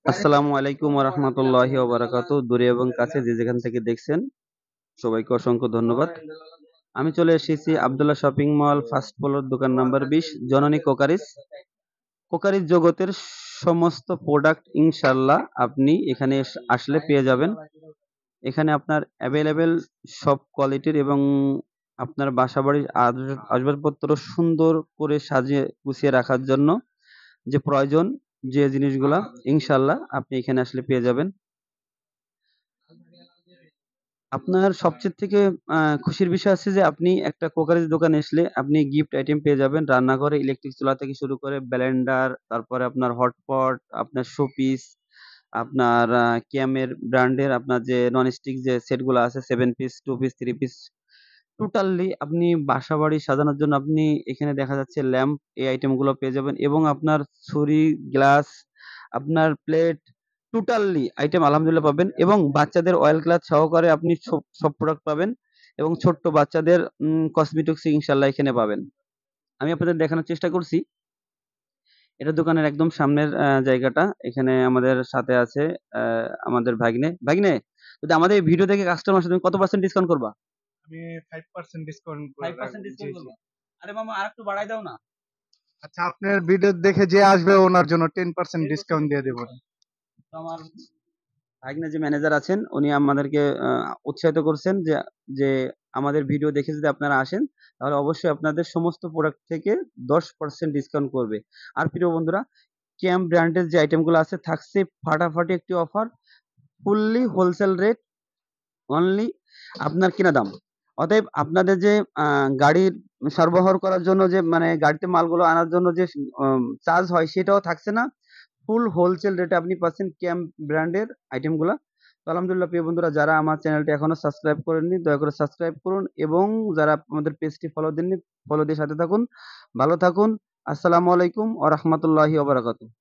আসসালামু আলাইকুম ওয়া রাহমাতুল্লাহি ওয়া বারাকাতুহু। দূরে এবং কাছে যে যেখান থেকে দেখছেন সবাইকে অসংখ্য ধন্যবাদ। আমি চলে এসেছি Abdullah shopping mall first floor দোকান নাম্বার 20 জননী কোকারিজ। কোকারিজ জগতের সমস্ত প্রোডাক্ট ইনশাআল্লাহ আপনি এখানে আসলে পেয়ে যাবেন। এখানে আপনার অ্যাভেলেবেল সব কোয়ালিটির এবং আপনার বাসাবাড়ির আসবাবপত্র সুন্দর করে সাজিয়ে গুছিয়ে রাখার জন্য যে প্রয়োজন যে জিনিসগুলা ইনশাআল্লাহ আপনি এখানে আসলে পেয়ে যাবেন। আপনার সবচেয়ে থেকে খুশির বিষয় আছে যে আপনি একটা কোকারিজ দোকানে আসলে আপনি গিফট আইটেম পেয়ে যাবেন। রান্নাঘরে ইলেকট্রিক চুলা থেকে শুরু করে ব্লেন্ডার, তারপরে আপনার হটপট, আপনার শোপিস, আপনার ক্যামের ব্র্যান্ডের আপনার যে ননস্টিক যে সেটগুলো আছে 7 পিস, 2 পিস, 3 পিস টোটালি আপনি বাসাবাড়ি সাজানোর জন্য আপনি এখানে দেখা যাচ্ছে ল্যাম্প এই আইটেমগুলো পেয়ে যাবেন এবং আপনার ছুরি, গ্লাস, আপনার প্লেট টোটালি আইটেম আলহামদুলিল্লাহ পাবেন এবং বাচ্চাদের অয়েল ক্লাথ সহকারে আপনি সব প্রোডাক্ট পাবেন এবং ছোট্ট বাচ্চাদের কসমেটিক্স ইনশাআল্লাহ এখানে পাবেন। আমি আপনাদের দেখানোর চেষ্টা করছি। এটা দোকানের একদম সামনের জায়গাটা। এখানে আমাদের সাথে আছে আ আমাদের ভাগ্নে। ভাগ্নে, যদি আমাদের এই ভিডিও দেখে কাস্টমার আসে তুমি কত পার্সেন্ট ডিসকাউন্ট করবা? আমি 5% ডিসকাউন্ট করে 5% রাখবো। জি, ডিসকাউন্ট জি। করবা? আরে মামা আরেকটু বাড়ায় দাও না। আচ্ছা, আপনার ভিডিও দেখে যে আসবে ওনার জন্য 10% ডিসকাউন্ট দিয়ে দেব। তো আমার ভাগ্নে যে ম্যানেজার আছেন উনি আমাদেরকে উৎসাহিত করছেন যে যে আমাদের ভিডিও দেখে যদি আপনারা আসেন তাহলে অবশ্যই আপনাদের সমস্ত প্রোডাক্ট থেকে 10% ডিসকাউন্ট করবে। আর প্রিয় বন্ধুরা, ক্যাম্প ব্র্যান্ডের যে আইটেমগুলো আছে থাকছে ফাটাফাটি একটি offer, fully wholesale rate, only আপনার কিনা দাম। অতএব আপনাদের যে গাড়ির সরবরাহ করার জন্য যে মানে গাড়িতে মালগুলো আনার জন্য যে চার্জ হয় সেটাও থাকছে না। ফুল হোলসেল রেটে আপনি পাচ্ছেন ক্যাম্প ব্র্যান্ডের আইটেমগুলা। তো আলহামদুলিল্লাহ প্রিয় বন্ধুরা, যারা আমার চ্যানেলটি এখনো সাবস্ক্রাইব করেননি দয়া করে সাবস্ক্রাইব করুন এবং যারা আমাদের পেজটি ফলো দেননি ফলো দিয়ে সাথে থাকুন। ভালো থাকুন। আসসালামু আলাইকুম ওয়া রাহমাতুল্লাহি ওয়া বারাকাতুহু।